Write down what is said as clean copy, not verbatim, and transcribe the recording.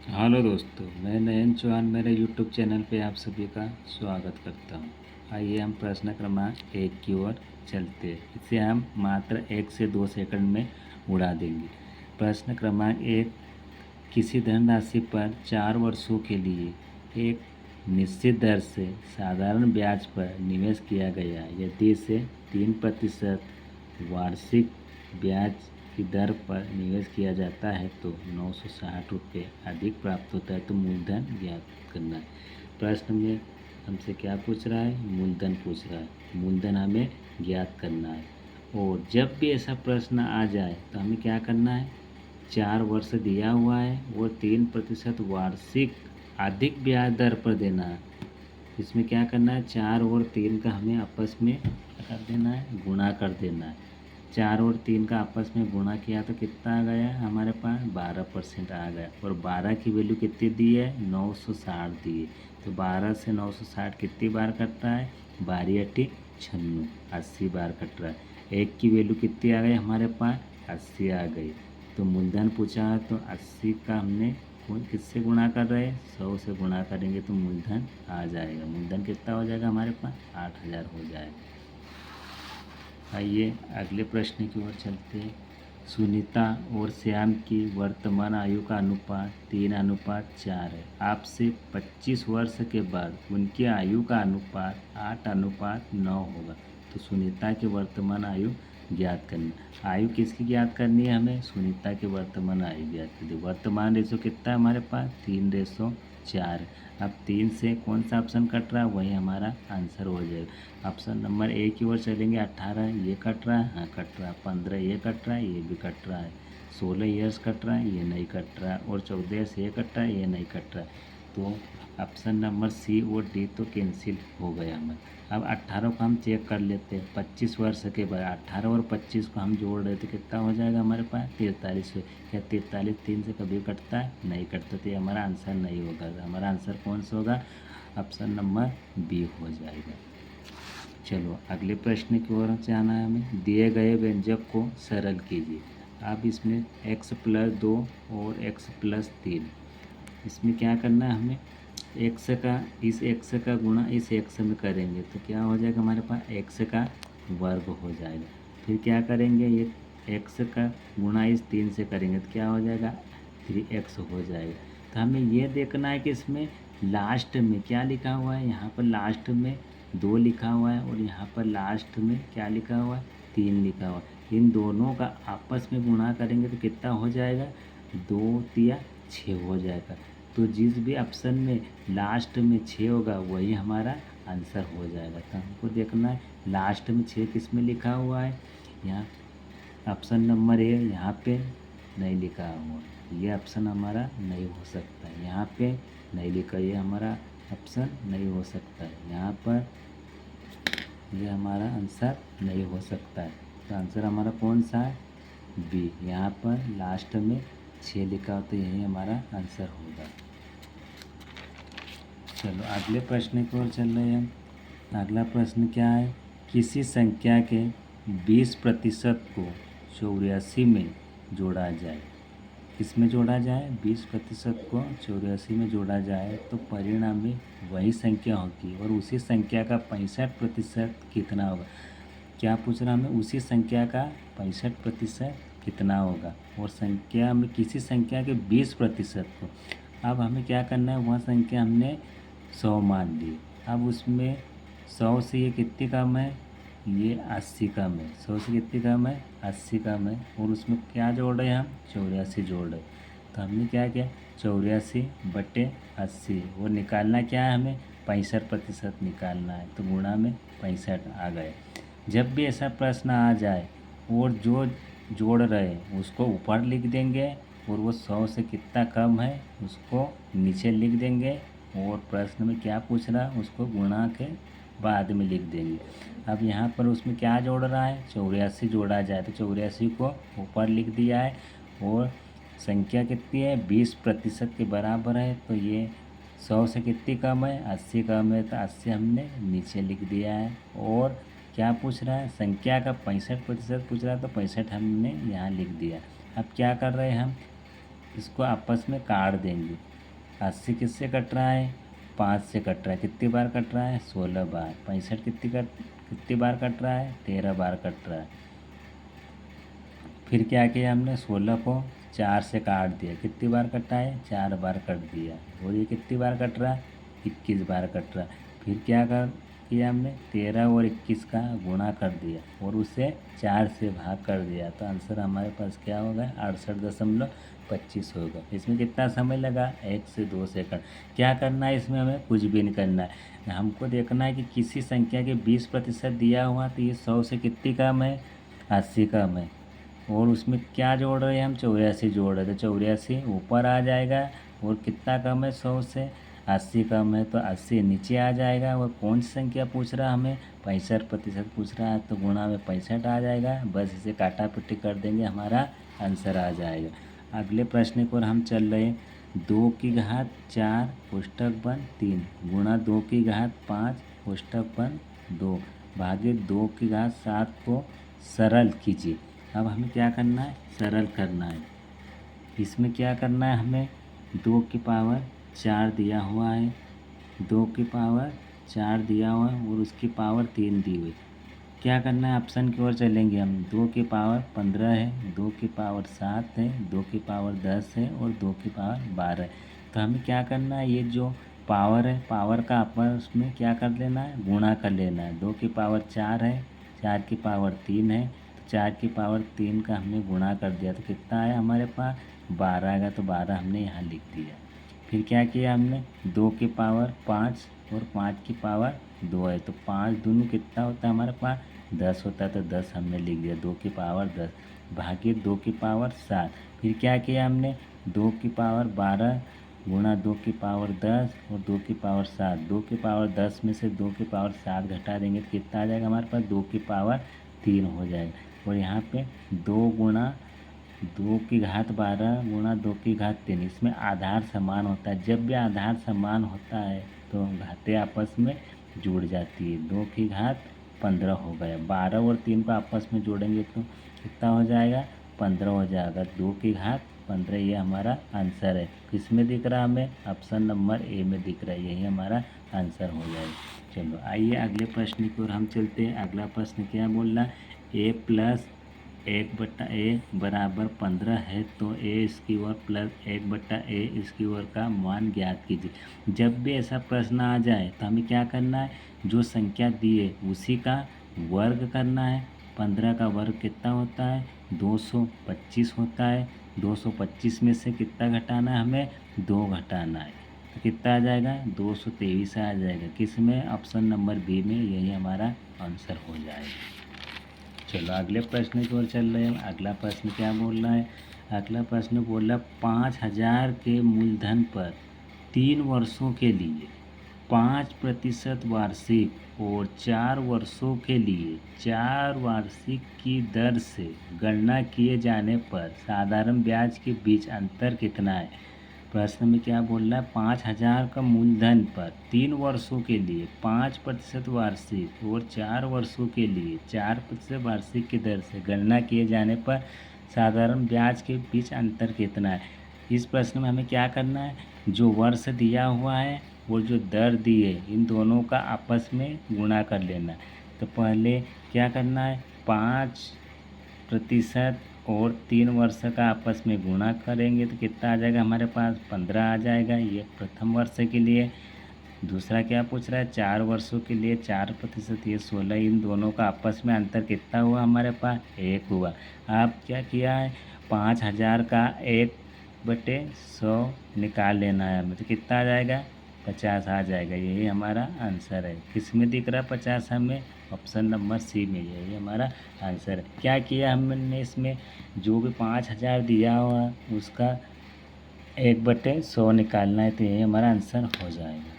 Hello दोस्तों, मैं नयन चौहान मेरे यूट्यूब चैनल पे आप सभी का स्वागत करता हूँ। आइए हम प्रश्न क्रमांक 1 की ओर चलते हैं। इसे हम मात्र 1 से 2 सेकंड में उड़ा देंगे। प्रश्न क्रमांक 1, किसी धनराशि पर 4 वर्षों के लिए एक निश्चित दर से साधारण ब्याज पर निवेश किया गया यदि इसे 3% वार्षिक ब्याज की दर पर निवेश किया जाता है तो 960 रुपये अधिक प्राप्त होता है। तो मूलधन ज्ञात करना है। प्रश्न में हमसे क्या पूछ रहा है? मूलधन पूछ रहा है। मूलधन हमें ज्ञात करना है। और जब भी ऐसा प्रश्न आ जाए तो हमें क्या करना है? 4 वर्ष दिया हुआ है और 3% वार्षिक अधिक ब्याज दर पर देना है। इसमें क्या करना है? 4 और 3 का हमें आपस में क्या कर देना है? गुणा कर देना है। 4 और 3 का आपस में गुणा किया तो कितना आ गया हमारे पास? 12% आ गया। और 12 की वैल्यू कितनी दी है? 960 दी है। तो 12 से 960 कितनी बार कटता है? 12 अट्ठी 96, 80 बार कट रहा है। 1 की वैल्यू कितनी आ गई हमारे पास? 80 आ गई। तो मूलधन पूछा है तो 80 का हमने किससे गुणा कर रहे हैं? 100 से गुणा करेंगे तो मूलधन आ जाएगा। मूलधन कितना हो जाएगा हमारे पास? 8000 हो जाएगा। आइए अगले प्रश्न की ओर चलते हैं। सुनीता और श्याम की वर्तमान आयु का अनुपात 3:4 है। आपसे 25 वर्ष के बाद उनकी आयु का अनुपात 8:9 होगा। तो सुनीता की वर्तमान आयु ज्ञात करनी। आयु किसकी ज्ञात करनी है हमें? सुनीता की वर्तमान आयु ज्ञात करनी। वर्तमान रेशो कितना है हमारे पास? 3:4। अब 3 से कौन सा ऑप्शन कट रहा है? वही हमारा आंसर हो जाएगा। ऑप्शन नंबर ए की ओर चलेंगे। 18 ये कट रहा है, हाँ कट रहा है। 15 ये कट रहा है, ये भी कट रहा है। 16 ईयर्स कट रहा है, ये नहीं कट रहा है। और 14 से ये कट रहा है, ये नहीं कट रहा है। तो ऑप्शन नंबर सी और डी तो कैंसिल हो गया हमें। अब 18 को हम चेक कर लेते हैं। 25 वर्ष के बाद 18 और 25 को हम जोड़ रहे थे, कितना हो जाएगा हमारे पास? 43। क्या 43 3 से कभी कटता है? नहीं कटता। तो ये हमारा आंसर नहीं होगा। हमारा आंसर कौन सा होगा? ऑप्शन नंबर बी हो जाएगा। चलो अगले प्रश्न की ओर जाना है हमें। दिए गए व्यंजक को सरल कीजिए। अब इसमें x+2 और x+3, इसमें क्या करना है हमें? एक्स का गुणा इस एक्स में करेंगे तो क्या हो जाएगा हमारे पास? एक्स का वर्ग हो जाएगा। फिर क्या करेंगे? ये एक्स का गुणा इस 3 से करेंगे तो क्या हो जाएगा? 3x हो जाएगा। तो हमें ये देखना है कि इसमें लास्ट में क्या लिखा हुआ है। यहाँ पर लास्ट में 2 लिखा हुआ है और यहाँ पर लास्ट में क्या लिखा हुआ है? 3 लिखा हुआ है। इन दोनों का आपस में गुणा करेंगे तो कितना हो जाएगा? 2 तिया 6 हो जाएगा। तो जिस भी ऑप्शन में लास्ट में 6 होगा वही हमारा आंसर हो जाएगा। तो हमको देखना है लास्ट में 6 किस में लिखा हुआ है। यहाँ ऑप्शन नंबर ए यहाँ पे नहीं लिखा हुआ, ये ऑप्शन हमारा नहीं हो सकता है। यहाँ पे नहीं लिखा, ये हमारा ऑप्शन नहीं हो सकता है। यहाँ पर ये हमारा आंसर नहीं हो सकता है। तो आंसर हमारा कौन सा है? बी। यहाँ पर लास्ट में 6 लिखा हो तो यही हमारा आंसर होगा। चलो अगले प्रश्न की ओर चल रहे हैं हम। अगला प्रश्न क्या है? किसी संख्या के 20% को 84 में जोड़ा जाए। किसमें जोड़ा जाए? 20% को 84 में जोड़ा जाए तो परिणाम में वही संख्या होगी और उसी संख्या का 65% कितना होगा? क्या पूछ रहा हमें? उसी संख्या का 65% कितना होगा? और संख्या में किसी संख्या के 20% को, अब हमें क्या करना है? वह संख्या हमने 100 मान ली। अब उसमें 100 से ये कितनी कम है? ये 80 कम है। 100 से कितनी कम है? 80 कम है। और उसमें क्या जोड़ रहे हैं हम? 84 जोड़ रहे। तो हमने क्या किया? 84/80 और निकालना क्या है हमें? 65% निकालना है। तो गुणा में 65 आ गए। जब भी ऐसा प्रश्न आ जाए और जो जोड़ रहे हैं उसको ऊपर लिख देंगे और वो 100 से कितना कम है उसको नीचे लिख देंगे और प्रश्न में क्या पूछ रहा है उसको गुणा के बाद में लिख देंगे। अब यहाँ पर उसमें क्या जोड़ रहा है? 84 जोड़ा जाए तो 84 को ऊपर लिख दिया है और संख्या कितनी है? 20% के बराबर है। तो ये 100 से कितनी कम है? 80 कम है। तो 80 हमने नीचे लिख दिया है। और क्या पूछ रहा है? संख्या का 65% पूछ रहा है तो 65 हमने यहाँ लिख दिया। अब क्या कर रहे हैं हम? इसको आपस में काट देंगे। 80 किससे कट रहा है? 5 से कट रहा है। कितनी बार कट रहा है? 16 बार। 65 कितनी बार कट रहा है? 13 बार कट रहा है। फिर क्या किया हमने? 16 को 4 से काट दिया। कितनी बार कटा है? 4 बार कट दिया। और ये कितनी बार कट रहा है? 21 बार कट रहा है। फिर क्या कर किया हमने? 13 और 21 का गुणा कर दिया और उसे 4 से भाग कर दिया। तो आंसर हमारे पास क्या होगा? 68.25 होगा। इसमें कितना समय लगा? 1 से 2 सेकंड। क्या करना है इसमें? हमें कुछ भी नहीं करना है। हमको देखना है कि किसी संख्या के 20% दिया हुआ, तो ये 100 से कितनी कम है? 80 कम है। और उसमें क्या जोड़ रहे हैं हम? 84 जोड़ रहे थे। 84 ऊपर आ जाएगा। और कितना कम है? 100 से 80 कम है, तो 80 नीचे आ जाएगा। और कौन सी संख्या पूछ रहा हमें? 65% पूछ रहा है, तो गुणा में 65 आ जाएगा। बस इसे काटा पिट्टी कर देंगे, हमारा आंसर आ जाएगा। अगले प्रश्न की ओर हम चल रहे हैं। 2 की घात 4 कोष्ठक बंद 3 गुणा 2 की घात 5 कोष्ठक बंद 2 भागे 2 की घात 7 को सरल कीजिए। अब हमें क्या करना है? सरल करना है। इसमें क्या करना है हमें? 2 की पावर 4 दिया हुआ है। 2 की पावर 4 दिया हुआ है और उसकी पावर 3 दी हुई। क्या करना है? ऑप्शन की ओर चलेंगे हम। 2 की पावर 15 है, 2 की पावर 7 है, 2 की पावर 10 है और 2 की पावर 12 है। तो हमें क्या करना है? ये जो पावर है, पावर का आपस में क्या कर लेना है? गुणा कर लेना है। 2 की पावर 4 है, 4 की पावर 3 है, तो 4 की पावर 3 का हमने गुणा कर दिया, तो कितना आया हमारे पास? 12 आएगा। तो 12 हमने यहाँ लिख दिया। फिर क्या किया हमने? 2 की पावर 5 और 5 की पावर 2 है, तो 5 दूनी कितना होता है हमारे पास? 10 होता है, तो 10 हमने लिख दिया। 2 की पावर 10 भागे 2 की पावर 7। फिर क्या किया हमने? 2 की पावर 12 गुणा 2 की पावर 10 और 2 की पावर 7। 2 की पावर 10 में से 2 की पावर 7 घटा देंगे तो कितना आ जाएगा हमारे पास? 2 की पावर 3 हो जाएगा। और यहाँ पे 2 गुणा 2 की घात 12 गुणा 2 की घात 3। इसमें आधार समान होता है। जब भी आधार समान होता है तो घातें आपस में जुड़ जाती है। 2 की घात 15 हो गया। 12 और 3 को आपस में जोड़ेंगे तो कितना हो जाएगा? 15 हो जाएगा। 2 की घात 15 ये हमारा आंसर है। किसमें दिख रहा है हमें? ऑप्शन नंबर ए में दिख रहा है। यही हमारा आंसर हो जाएगा। चलो आइए अगले प्रश्न की ओर हम चलते हैं। अगला प्रश्न क्या बोल रहा है? ए प्लस 1/a बराबर 15 है, तो ए इसकी ओर प्लस 1/a इसकी ओर का मान ज्ञात कीजिए। जब भी ऐसा प्रश्न आ जाए तो हमें क्या करना है? जो संख्या दी है उसी का वर्ग करना है। 15 का वर्ग कितना होता है? 225 होता है। 225 में से कितना घटाना है हमें? 2 घटाना है, तो कितना आ जाएगा? 223 आ जाएगा। किस में? ऑप्शन नंबर बी में। यही हमारा आंसर हो जाएगा। चलो अगले प्रश्न की ओर चल रहे हैं। अगला प्रश्न क्या बोल रहा है? अगला प्रश्न बोल रहा है 5,000 के मूलधन पर 3 वर्षों के लिए 5% वार्षिक और 4 वर्षों के लिए 4 वार्षिक की दर से गणना किए जाने पर साधारण ब्याज के बीच अंतर कितना है? प्रश्न में क्या बोल रहा है? 5,000 का मूलधन पर 3 वर्षों के लिए 5% वार्षिक और 4 वर्षों के लिए 4% वार्षिक की दर से गणना किए जाने पर साधारण ब्याज के बीच अंतर कितना है? इस प्रश्न में हमें क्या करना है? जो वर्ष दिया हुआ है और जो दर दी है, इन दोनों का आपस में गुणा कर लेना है। तो पहले क्या करना है? 5% और 3 वर्ष का आपस में गुणा करेंगे तो कितना आ जाएगा हमारे पास? 15 आ जाएगा। ये प्रथम वर्ष के लिए। दूसरा क्या पूछ रहा है? 4 वर्षों के लिए 4%, ये 16। इन दोनों का आपस में अंतर कितना हुआ हमारे पास? 1 हुआ। आप क्या किया है? 5,000 का 1/100 निकाल लेना है हमें, तो कितना आ जाएगा? 50 आ जाएगा। यही हमारा आंसर है। किस में दिख रहा है 50 हमें? ऑप्शन नंबर सी में। यही हमारा आंसर है। क्या किया हमने इसमें? जो भी 5,000 दिया हुआ उसका 1/100 निकालना है, तो यही हमारा आंसर हो जाएगा।